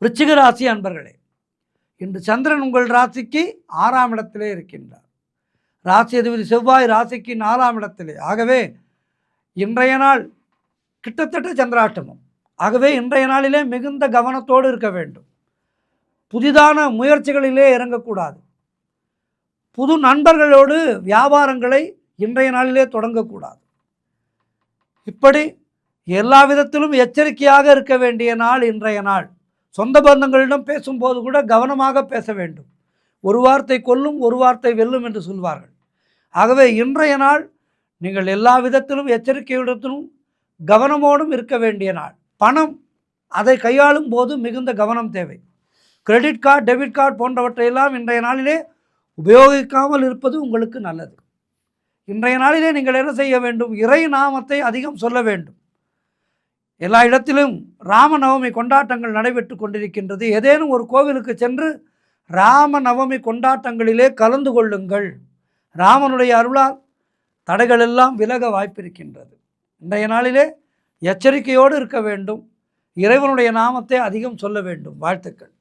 விருச்சிக ராசி அன்பர்களே, இன்று சந்திரன் உங்கள் ராசிக்கு 6ஆம் இடத்திலே இருக்கின்றார். ராசி அதிபதி செவ்வாய் ராசிக்கு 4ஆம் இடத்திலே. ஆகவே இன்றைய நாள் கிட்டத்தட்ட சந்திராஷ்டமம். ஆகவே இன்றைய நாளிலே மிகுந்த கவனத்தோடு இருக்க வேண்டும். புதிதான முயற்சிகளிலே இறங்கக்கூடாது. புது நண்பர்களோடு வியாபாரங்களை இன்றைய நாளிலே தொடங்கக்கூடாது. இப்படி எல்லா விதத்திலும் எச்சரிக்கையாக இருக்க வேண்டிய நாள் இன்றைய நாள். சொந்த பந்தங்களிடம் பேசும்போது கூட கவனமாக பேச வேண்டும். ஒரு வார்த்தை கொல்லும், ஒரு வார்த்தை வெல்லும் என்று சொல்வார்கள். ஆகவே இன்றைய நாள் நீங்கள் எல்லா விதத்திலும் எச்சரிக்கையுடனும் கவனமோடும் இருக்க வேண்டிய நாள். பணம் அதை கையாளும் போது மிகுந்த கவனம் தேவை. கிரெடிட் கார்டு, டெபிட் கார்டு போன்றவற்றையெல்லாம் இன்றைய நாளிலே உபயோகிக்காமல் இருப்பது உங்களுக்கு நல்லது. இன்றைய நாளிலே நீங்கள் என்ன செய்ய வேண்டும்? இறை நாமத்தை அதிகம் சொல்ல வேண்டும். எல்லா இடத்திலும் ராமநவமி கொண்டாட்டங்கள் நடைபெற்று கொண்டிருக்கின்றது. ஏதேனும் ஒரு கோவிலுக்கு சென்று ராமநவமி கொண்டாட்டங்களிலே கலந்து கொள்ளுங்கள். ராமனுடைய அருளால் தடைகள் எல்லாம் விலக வாய்ப்பிருக்கின்றது. இன்றைய நாளிலே எச்சரிக்கையோடு இருக்க வேண்டும். இறைவனுடைய நாமத்தை அதிகம் சொல்ல வேண்டும். வாழ்த்துக்கள்.